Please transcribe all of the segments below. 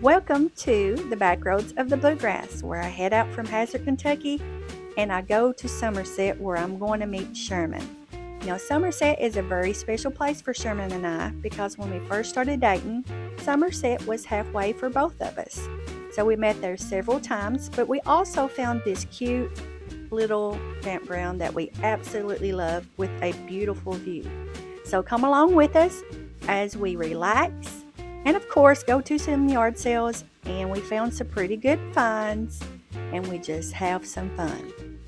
Welcome to the Backroads of the Bluegrass, where I head out from Hazard, Kentucky, and I go to Somerset, where I'm going to meet Sherman. Now, Somerset is a very special place for Sherman and I because when we first started dating, Somerset was halfway for both of us. So we met there several times, but we also found this cute little campground that we absolutely love with a beautiful view. So come along with us as we relax and, of course, go to some yard sales, and we found some pretty good finds, and we just have some fun.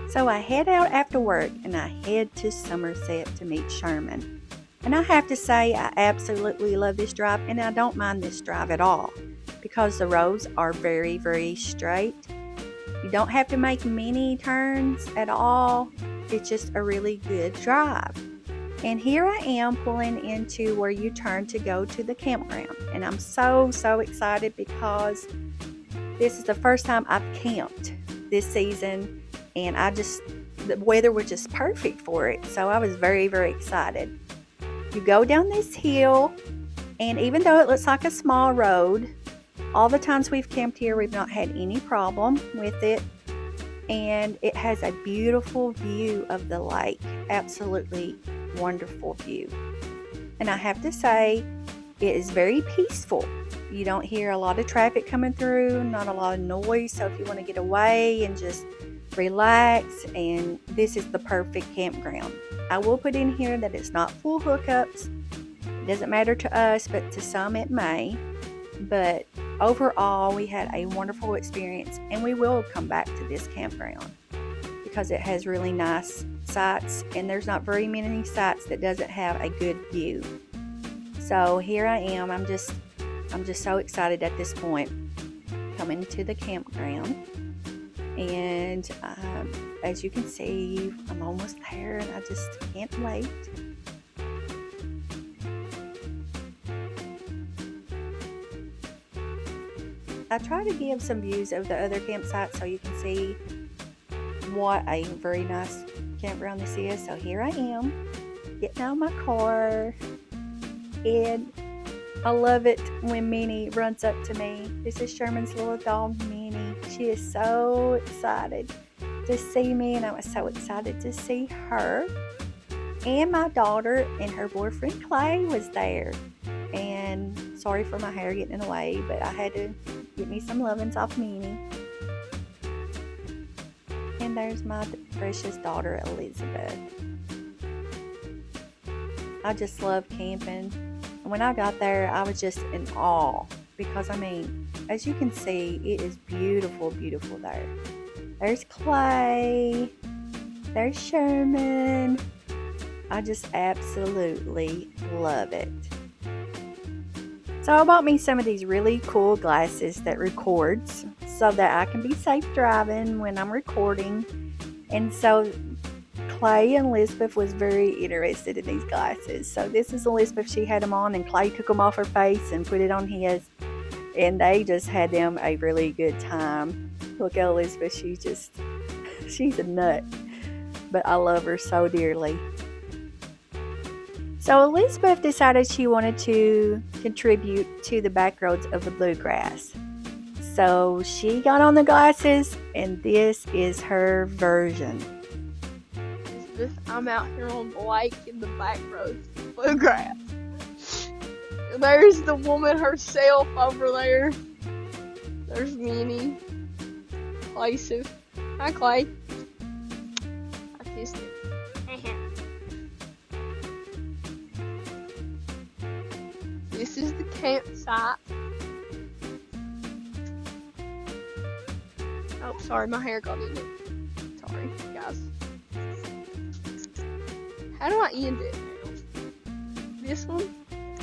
So I head out after work and I head to Somerset to meet Sherman. And I have to say, I absolutely love this drive, and I don't mind this drive at all because the roads are very, very straight. You don't have to make many turns at all. It's just a really good drive. And here I am pulling into where you turn to go to the campground. And I'm so excited because this is the first time I've camped this season. And the weather was just perfect for it. So I was very, very excited. You go down this hill, and even though it looks like a small road, all the times we've camped here, we've not had any problem with it. And it has a beautiful view of the lake. Absolutely wonderful view. And I have to say, it is very peaceful. You don't hear a lot of traffic coming through, not a lot of noise. So if you want to get away and just relax, and this is the perfect campground. I will put in here that it's not full hookups. It doesn't matter to us, but to some it may. But overall, we had a wonderful experience, and we will come back to this campground because it has really nice sights, and there's not very many sights that doesn't have a good view. So here I am. I'm just so excited at this point coming to the campground. And as you can see, I'm almost there, and I just can't wait. I try to give some views of the other campsites so you can see what a very nice campground this is. So here I am, getting out of my car, and I love it when Minnie runs up to me. This is Sherman's little dog, Minnie. She is so excited to see me, and I was so excited to see her. And my daughter and her boyfriend Clay was there. And sorry for my hair getting in the way, but I had to get me some lovin's off Minnie. And there's my precious daughter, Elizabeth. I just love camping. And when I got there, I was just in awe because, as you can see, it is beautiful, beautiful there. There's Clay. There's Sherman. I just absolutely love it. So I bought me some of these really cool glasses that records so that I can be safe driving when I'm recording. And so Clay and Elizabeth was very interested in these glasses. So this is Elizabeth. She had them on, and Clay took them off her face and put it on his. And they just had them a really good time. Look at Elizabeth. She's a nut. But I love her so dearly. So Elizabeth decided she wanted to contribute to the Backroads of the Bluegrass. So she got on the glasses, and this is her version. I'm out here on the lake in the Backroads of the Bluegrass. There's the woman herself over there. There's Minnie. Clay. Hi, Clay. I kissed him. This is the campsite. Oh, sorry, my hair got in it. Sorry, guys. How do I end it now? This one?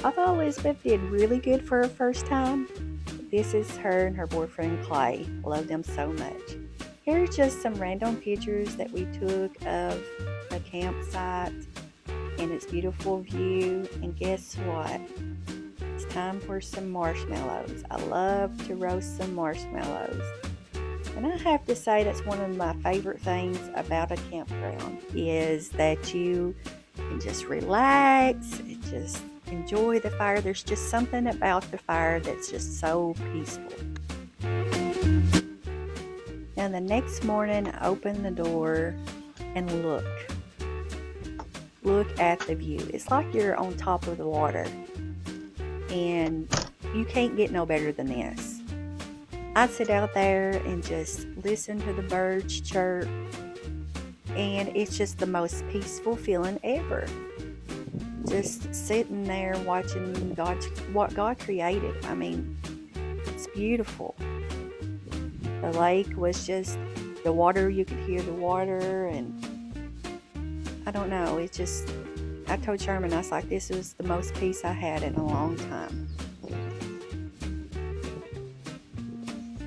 I thought Elizabeth did really good for her first time. This is her and her boyfriend Clay. Love them so much. Here's just some random pictures that we took of the campsite and its beautiful view. And guess what? It's time for some marshmallows. I love to roast some marshmallows. And I have to say that's one of my favorite things about a campground is that you can just relax. It just enjoy the fire. There's just something about the fire that's just so peaceful. Now the next morning, I open the door and look at the view. It's like you're on top of the water, and you can't get no better than this. I sit out there and just listen to the birds chirp, and it's just the most peaceful feeling ever. Just sitting there watching what God created. I mean, it's beautiful. The lake was just the water. You could hear the water, and I don't know. It's just, I told Sherman, I was like, this was the most peace I had in a long time.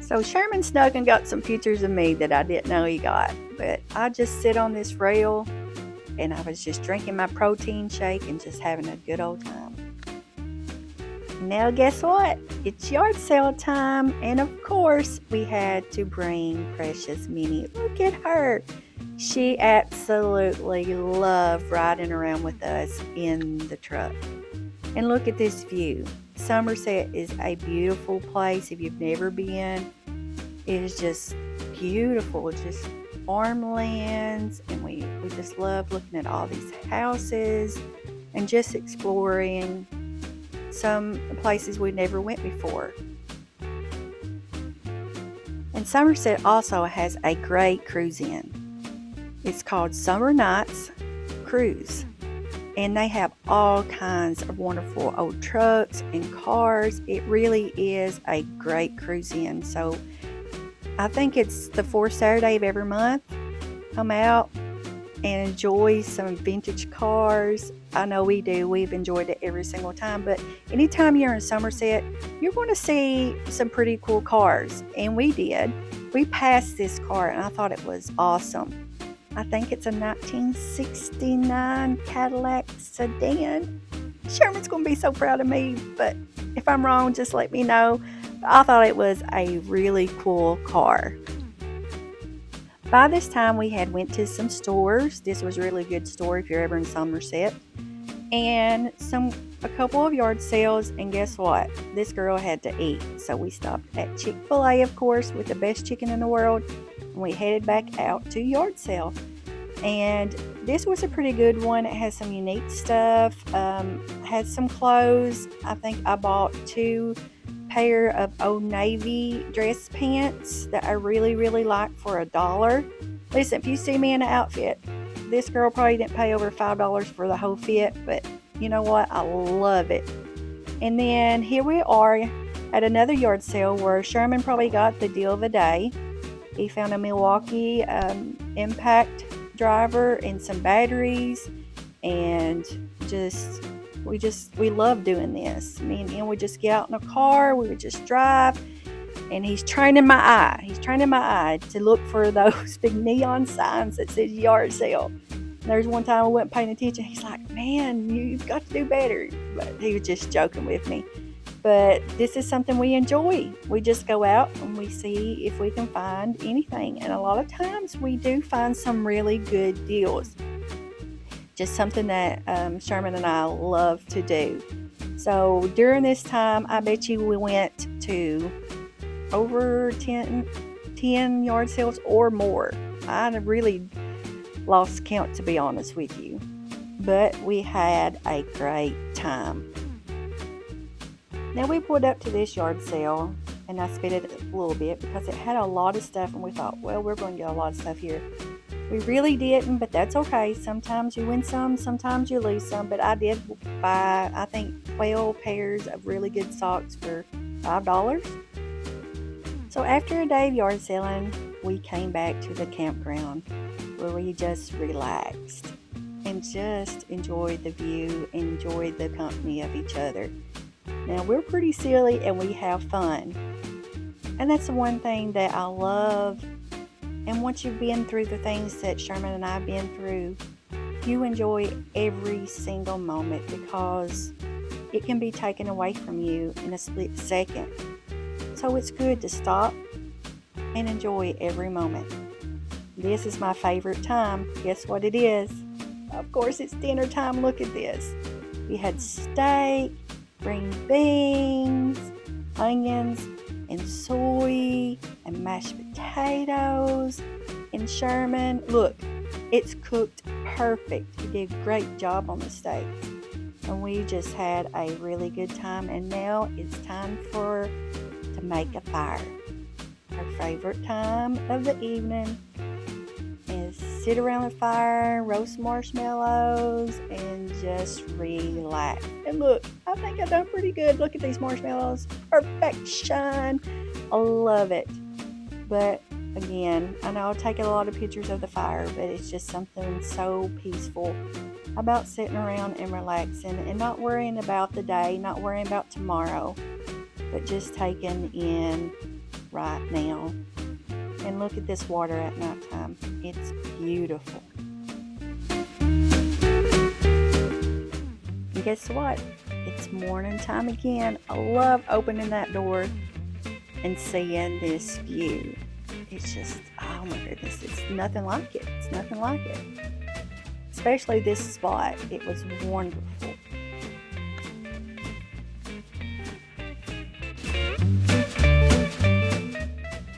So Sherman snuck and got some pictures of me that I didn't know he got. But I just sit on this rail, and I was just drinking my protein shake and just having a good old time. Now guess what? It's yard sale time, and of course we had to bring Precious Minnie. Look at her. She absolutely loved riding around with us in the truck. And look at this view. Somerset is a beautiful place. If you've never been, it is just beautiful. Just farmlands, and we just love looking at all these houses and just exploring some places we never went before. And Somerset also has a great cruise in. It's called Summer Nights Cruise, and they have all kinds of wonderful old trucks and cars. It really is a great cruise in. So I think it's the fourth Saturday of every month. Come out and enjoy some vintage cars. I know we do. We've enjoyed it every single time. But anytime you're in Somerset, you're going to see some pretty cool cars. And we did. We passed this car, and I thought it was awesome. I think it's a 1969 Cadillac sedan. Sherman's going to be so proud of me. But if I'm wrong, just let me know. I thought it was a really cool car. By this time, we had went to some stores. This was a really good store if you're ever in Somerset. And a couple of yard sales. And guess what? This girl had to eat. So we stopped at Chick-fil-A, of course, with the best chicken in the world. And we headed back out to yard sale. And this was a pretty good one. It has some unique stuff. Had some clothes. I think I bought 2 pair of Old Navy dress pants that I really, really like for $1. Listen, if you see me in an outfit, this girl probably didn't pay over $5 for the whole fit, but you know what? I love it. And then here we are at another yard sale where Sherman probably got the deal of the day. He found a Milwaukee impact driver and some batteries, and we love doing this. Me and him would just get out in a car, we would just drive, and he's training my eye. He's training my eye to look for those big neon signs that says yard sale. And there's one time I wasn't paying attention. He's like, man, you've got to do better. But he was just joking with me. But this is something we enjoy. We just go out and we see if we can find anything. And a lot of times we do find some really good deals. Just something that Sherman and I love to do. So during this time, I bet you we went to over 10 yard sales or more. I really lost count, to be honest with you. But we had a great time. Now we pulled up to this yard sale, and I sped it a little bit because it had a lot of stuff, and we thought, well, we're going to get a lot of stuff here. We really didn't, but that's okay. Sometimes you win some, sometimes you lose some. But I did buy, I think, 12 pairs of really good socks for $5. So after a day of yard selling, we came back to the campground where we just relaxed and just enjoyed the view, enjoyed the company of each other. Now, we're pretty silly and we have fun. And that's the one thing that I love. And once you've been through the things that Sherman and I have been through, you enjoy every single moment because it can be taken away from you in a split second. So it's good to stop and enjoy every moment. This is my favorite time. Guess what it is? Of course, it's dinner time. Look at this. We had steak, green beans, onions, and soy, and mashed potatoes in Sherman. Look, it's cooked perfect. He did a great job on the steak. And we just had a really good time. And now it's time to make a fire. Our favorite time of the evening is sit around the fire, roast marshmallows, and just relax. And look, I think I've done pretty good. Look at these marshmallows. Perfection. I love it. But again, I know I'll take a lot of pictures of the fire, but it's just something so peaceful about sitting around and relaxing and not worrying about the day, not worrying about tomorrow, but just taking in right now. And look at this water at nighttime. It's beautiful. And guess what? It's morning time again. I love opening that door and seeing this view. It's just, oh my goodness, it's nothing like it. It's nothing like it. Especially this spot. It was wonderful.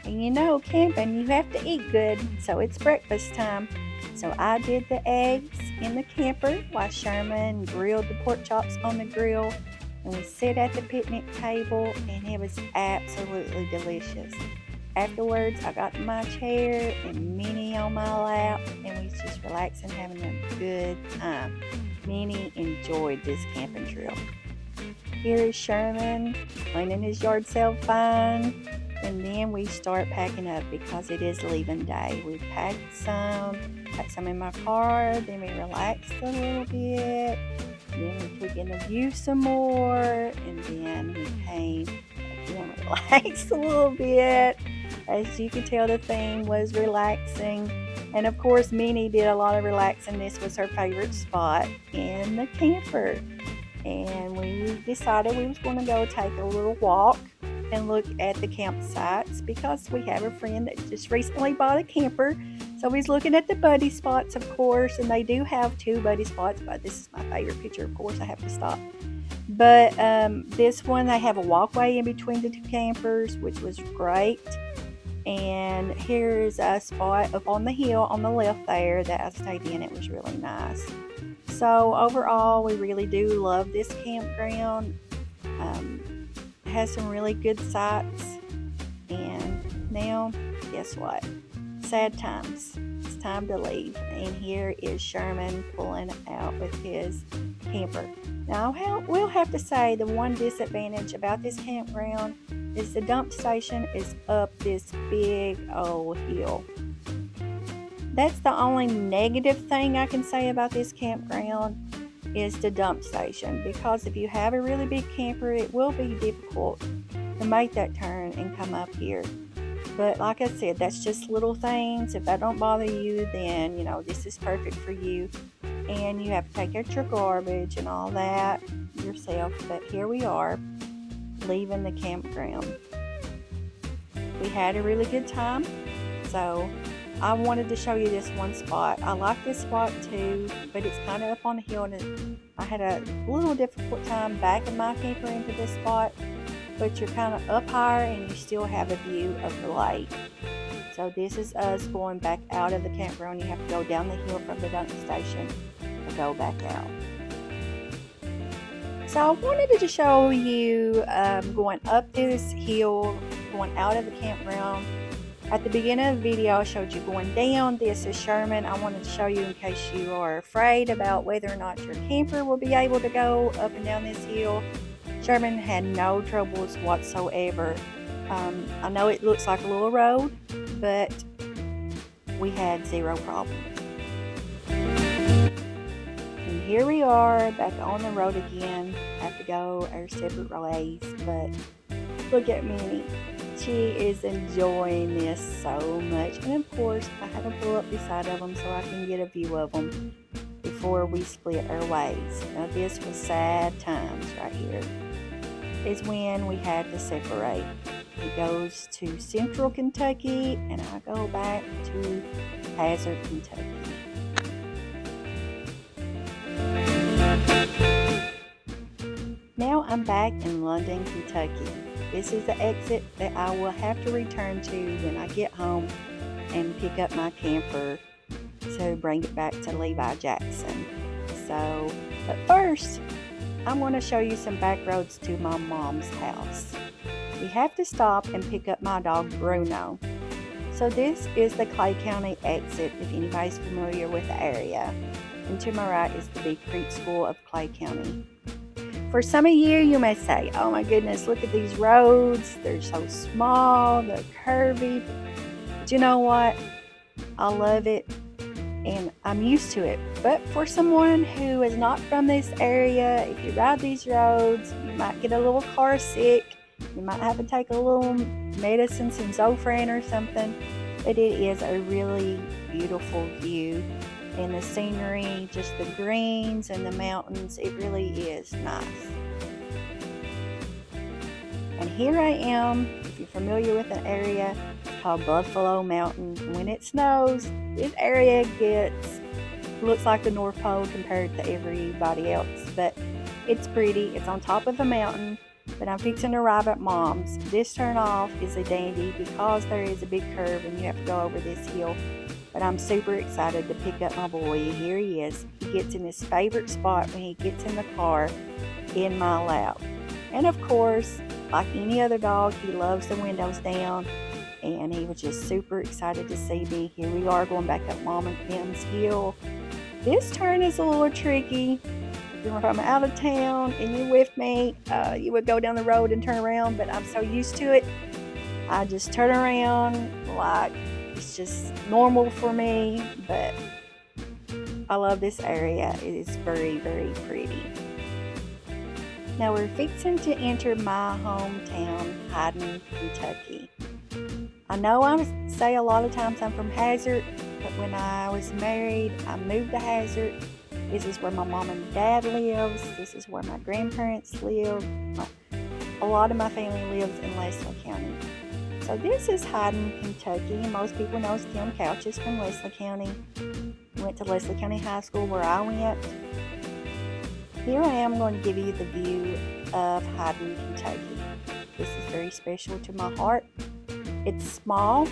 And you know, camping, you have to eat good, so it's breakfast time. So I did the eggs in the camper while Sherman grilled the pork chops on the grill. And we sat at the picnic table, and it was absolutely delicious. Afterwards, I got in my chair and Minnie on my lap, and we was just relaxing, having a good time. Minnie enjoyed this camping trip. Here is Sherman cleaning his yard so fine, and then we start packing up because it is leaving day. We packed some in my car, then we relaxed a little bit, then we took in the view some more, and then we came again, relaxed a little bit. As you can tell, the theme was relaxing. And of course, Minnie did a lot of relaxing. This was her favorite spot in the camper. And we decided we was going to go take a little walk and look at the campsites because we have a friend that just recently bought a camper. So he's looking at the buddy spots, of course. And they do have 2 buddy spots, but this is my favorite picture, of course. I have to stop. But this one, they have a walkway in between the 2 campers, which was great. And here's a spot up on the hill on the left there that I stayed in. It was really nice. So overall, we really do love this campground. It has some really good sights. And now, guess what? Sad times. It's time to leave. And here is Sherman pulling out with his camper. Now, we'll have to say the one disadvantage about this campground is the dump station is up this big old hill. That's the only negative thing I can say about this campground is the dump station, because if you have a really big camper, it will be difficult to make that turn and come up here. But like I said, that's just little things. If that don't bother you, then, you know, this is perfect for you. And you have to take out your garbage and all that yourself. But here we are, leaving the campground. We had a really good time. So I wanted to show you this one spot. I like this spot too, but it's kind of up on the hill, and I had a little difficult time backing my camper into this spot. But you're kind of up higher and you still have a view of the lake. So this is us going back out of the campground. You have to go down the hill from the dump station to go back out. So I wanted to show you going up this hill, going out of the campground. At the beginning of the video, I showed you going down. This is Sherman. I wanted to show you in case you are afraid about whether or not your camper will be able to go up and down this hill. Sherman had no troubles whatsoever. I know it looks like a little road, but we had 0 problems. And here we are back on the road again. Have to go our separate ways, but look at Minnie. She is enjoying this so much. And of course, I had to pull up beside of them so I can get a view of them before we split our ways. Now this was sad times right here. Is when we had to separate. He goes to Central Kentucky and I go back to Hazard, Kentucky. I'm back in London, Kentucky. This is the exit that I will have to return to when I get home and pick up my camper to bring it back to Levi Jackson. But first, I'm going to show you some back roads to my mom's house. We have to stop and pick up my dog Bruno. So this is the Clay County exit if anybody's familiar with the area. And to my right is the Big Creek School of Clay County. For some of you may say, oh my goodness, look at these roads. They're so small, they're curvy. But you know what? I love it and I'm used to it. But for someone who is not from this area, if you ride these roads, you might get a little car sick. You might have to take a little medicine, some Zofran or something. But it is a really beautiful view. And the scenery, just the greens and the mountains, it really is nice. And here I am, if you're familiar with an area called Buffalo Mountain. When it snows, this area looks like the North Pole compared to everybody else. But it's pretty, it's on top of a mountain. But I'm fixing to arrive at Mom's. This turn off is a dandy because there is a big curve and you have to go over this hill. But I'm super excited to pick up my boy. Here he is. He gets in his favorite spot when he gets in the car, in my lap. And of course, like any other dog, he loves the windows down. And he was just super excited to see me. Here we are going back up Mom and Tim's hill. This turn is a little tricky. If you're from out of town and you're with me, you would go down the road and turn around. But I'm so used to it, I just turn around like it's just normal for me, but I love this area. It is very, very pretty. Now we're fixing to enter my hometown, Hyden, Kentucky. I know I say a lot of times I'm from Hazard, but when I was married, I moved to Hazard. This is where my mom and dad lives. This is where my grandparents live. A lot of my family lives in Leslie County. So this is Hyden, Kentucky. Most people know Tim Couch is from Leslie County. Went to Leslie County High School where I went. Here I am going to give you the view of Hyden, Kentucky. This is very special to my heart. It's small,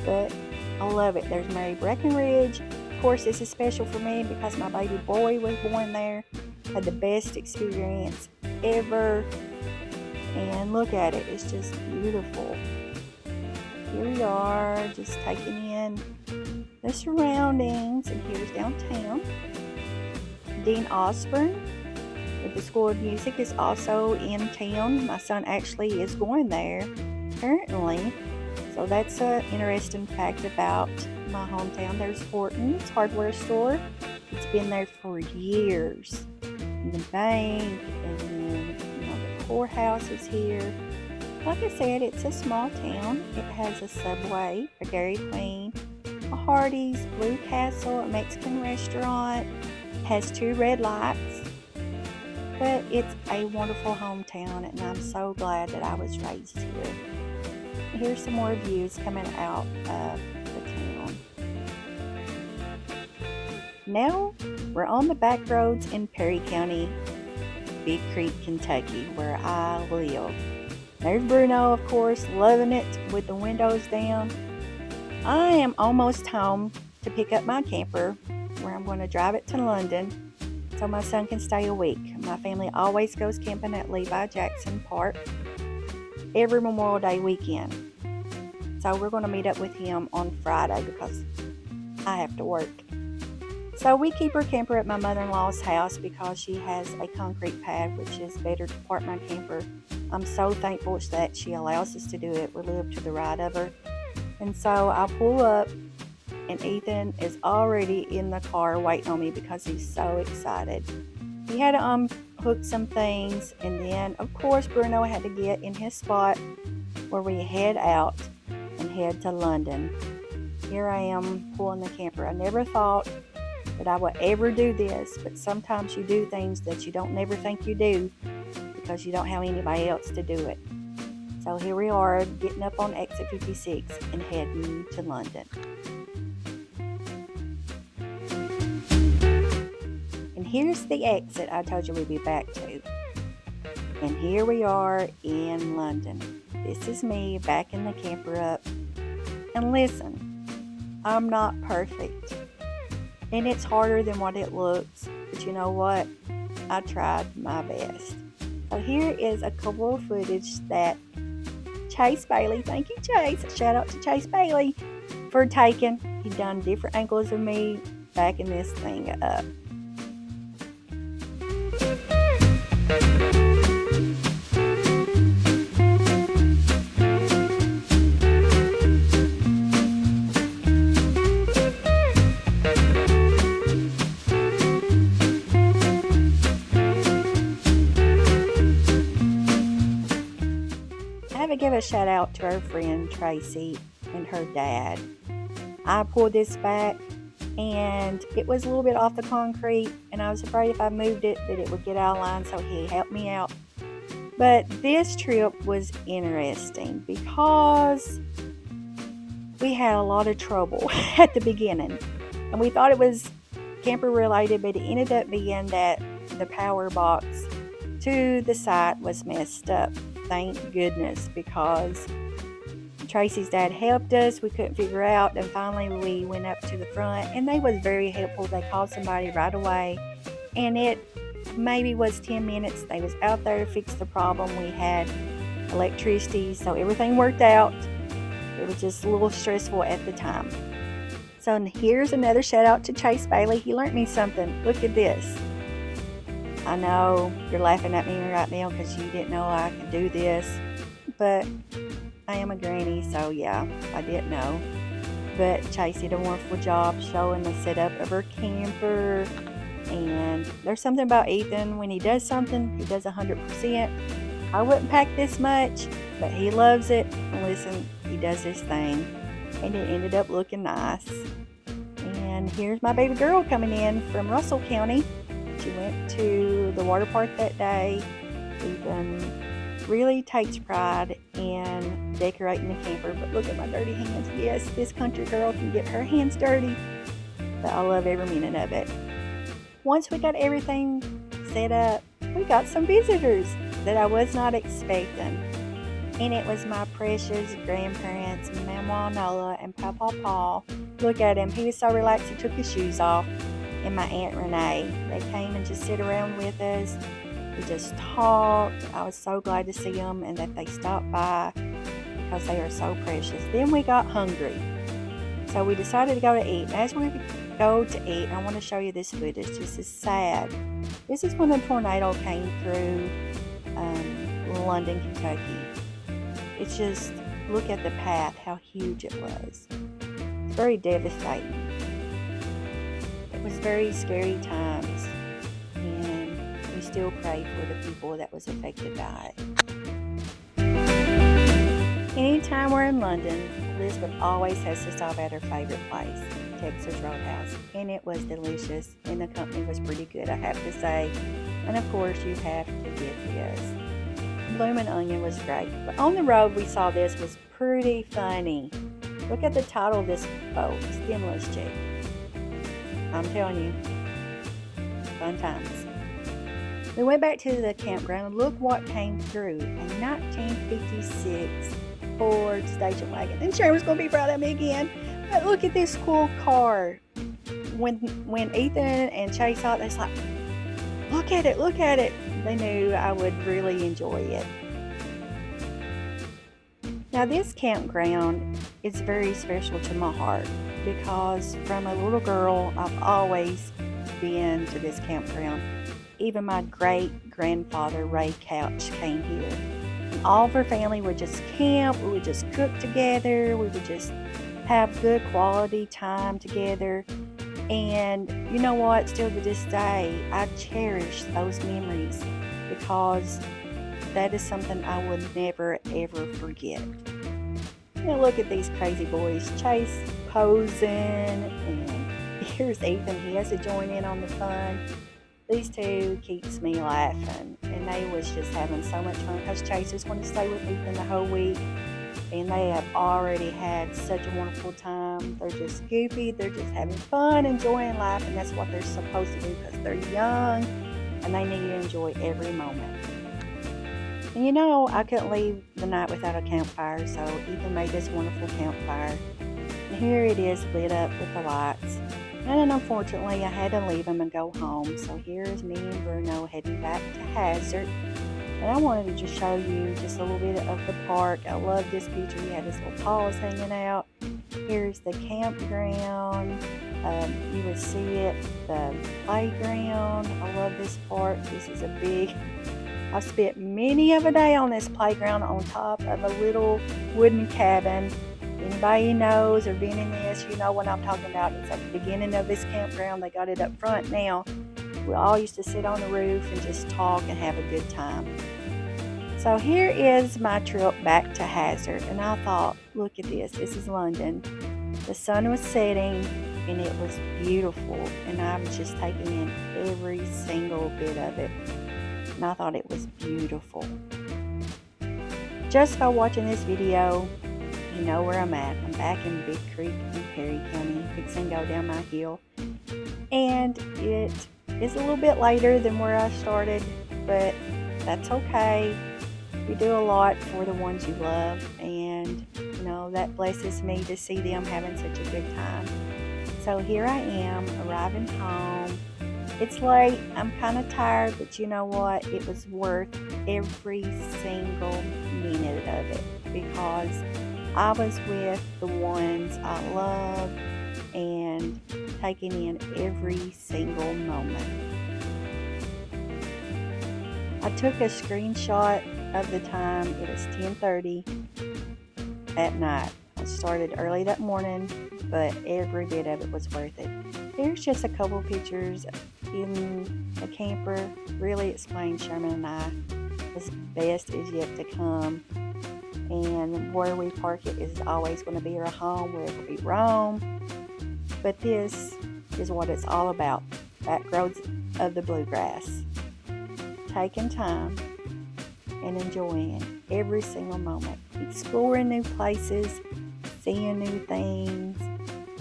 but I love it. There's Mary Breckenridge. Of course, this is special for me because my baby boy was born there. Had the best experience ever. And look at it. It's just beautiful. Here we are, just taking in the surroundings, and here's downtown. Dean Osborne with the School of Music is also in town. My son actually is going there currently, so that's an interesting fact about my hometown. There's Horton's hardware store. It's been there for years. And the bank, and then the courthouse is here. Like I said, it's a small town. It has a Subway, a Dairy Queen, a Hardee's, Blue Castle, a Mexican restaurant. It has 2 red lights. But it's a wonderful hometown, and I'm so glad that I was raised here. Here's some more views coming out of the town. Now we're on the back roads in Perry County, Big Creek, Kentucky, where I live. There's Bruno, of course, loving it with the windows down. I am almost home to pick up my camper, where I'm going to drive it to London so my son can stay a week. My family always goes camping at Levi Jackson Park every Memorial Day weekend. So we're going to meet up with him on Friday because I have to work. So we keep our camper at my mother-in-law's house because she has a concrete pad, which is better to park my camper. I'm so thankful that she allows us to do it. We live to the right of her. And so I pull up, and Ethan is already in the car waiting on me because he's so excited. He had to unhook some things, and then, of course, Bruno had to get in his spot where we head out and head to London. Here I am pulling the camper. I never thought that I would ever do this, but sometimes you do things that you don't never think you do because you don't have anybody else to do it. So here we are getting up on exit 56 and heading to London. And here's the exit I told you we'd be back to. And here we are in London. This is me back in the camper up. And listen, I'm not perfect. And it's harder than what it looks. But you know what? I tried my best. So here is a couple of footage that Chase Bailey, thank you Chase, shout out to Chase Bailey for taking. He done different angles of me backing this thing up. I have to give a shout out to our friend Tracy and her dad. I pulled this back and it was a little bit off the concrete, and I was afraid if I moved it that it would get out of line, so he helped me out. But this trip was interesting because we had a lot of trouble at the beginning, and we thought it was camper related, but it ended up being that the power box to the site was messed up. Thank goodness, because Tracy's dad helped us. We couldn't figure out, and finally we went up to the front, and they was very helpful. They called somebody right away, and it maybe was 10 minutes. They was out there to fix the problem. We had electricity, so everything worked out. It was just a little stressful at the time. So here's another shout out to Chase Bailey. He learned me something. Look at this. I know you're laughing at me right now because you didn't know I could do this, but I am a granny, so yeah, I didn't know. But Chase did a wonderful job showing the setup of her camper, and there's something about Ethan. When he does something, he does 100%. I wouldn't pack this much, but he loves it. And listen, he does this thing, and it ended up looking nice. And here's my baby girl coming in from Russell County. She went to the water park that day. Ethan really takes pride in decorating the camper, but look at my dirty hands. Yes, this country girl can get her hands dirty, but I love every minute of it. Once we got everything set up, we got some visitors that I was not expecting, and it was my precious grandparents, Mama Nola and Papa Paul. Look at him, he was so relaxed he took his shoes off, and my Aunt Renee. They came and just sit around with us. We just talked. I was so glad to see them and that they stopped by because they are so precious. Then we got hungry, so we decided to go to eat. And as we go to eat, I want to show you this footage. This is sad. This is when the tornado came through London, Kentucky. It's just, look at the path, how huge it was. It's very devastating. It was very scary times, and we still pray for the people that was affected by it. Anytime we're in London, Elizabeth always has to stop at her favorite place, Texas Roadhouse, and it was delicious, and the company was pretty good, I have to say. And of course, you have to get this. Bloomin' Onion was great, but on the road we saw this was pretty funny. Look at the title of this boat, Stimulus Check. I'm telling you, fun times. We went back to the campground. Look what came through, a 1956 Ford station wagon. And Sherman's going to be proud of me again. But look at this cool car. When Ethan and Chase saw it, they was like, look at it, look at it. They knew I would really enjoy it. Now this campground is very special to my heart because from a little girl, I've always been to this campground. Even my great-grandfather, Ray Couch, came here. And all of our family would just camp, we would just cook together, we would just have good quality time together. And you know what, still to this day, I cherish those memories because that is something I would never ever forget. Now look at these crazy boys, Chase posing, and here's Ethan, he has to join in on the fun. These two keeps me laughing, and they was just having so much fun because Chase is going to stay with Ethan the whole week, and they have already had such a wonderful time. They're just goofy, they're just having fun, enjoying life, and that's what they're supposed to do because they're young and they need to enjoy every moment. And you know, I couldn't leave the night without a campfire, so Ethan made this wonderful campfire. And here it is lit up with the lights. And then unfortunately, I had to leave him and go home. So here's me and Bruno heading back to Hazard. And I wanted to just show you just a little bit of the park. I love this picture. You have this little paws hanging out. Here's the campground. You would see it, the playground. I love this park. This is a big, I've spent many of a day on this playground on top of a little wooden cabin. Anybody knows or been in this, you know what I'm talking about. It's at the beginning of this campground. They got it up front now. We all used to sit on the roof and just talk and have a good time. So here is my trip back to Hazard, and I thought, look at this. This is London. The sun was setting, and it was beautiful, and I was just taking in every single bit of it, and I thought it was beautiful. Just by watching this video, you know where I'm at. I'm back in Big Creek in Perry County, fixing to go down my hill, and it is a little bit later than where I started, but that's okay. You do a lot for the ones you love, and you know that blesses me to see them having such a good time. So here I am arriving home. It's late, I'm kind of tired, but you know what? It was worth every single minute of it because I was with the ones I love and taking in every single moment. I took a screenshot of the time. It was 10:30 at night. I started early that morning, but every bit of it was worth it. Here's just a couple pictures in the camper. Really explains Sherman and I. The best is yet to come. And where we park it is always going to be our home, wherever we roam. But this is what it's all about. Backroads of the Bluegrass. Taking time and enjoying every single moment. Exploring new places, seeing new things,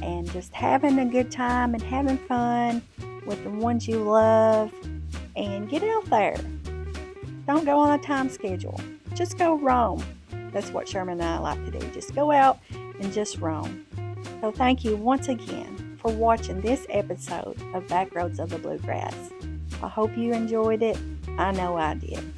and just having a good time and having fun with the ones you love. And get out there. Don't go on a time schedule. Just go roam. That's what Sherman and I like to do. Just go out and just roam. So thank you once again for watching this episode of Backroads of the Bluegrass. I hope you enjoyed it. I know I did.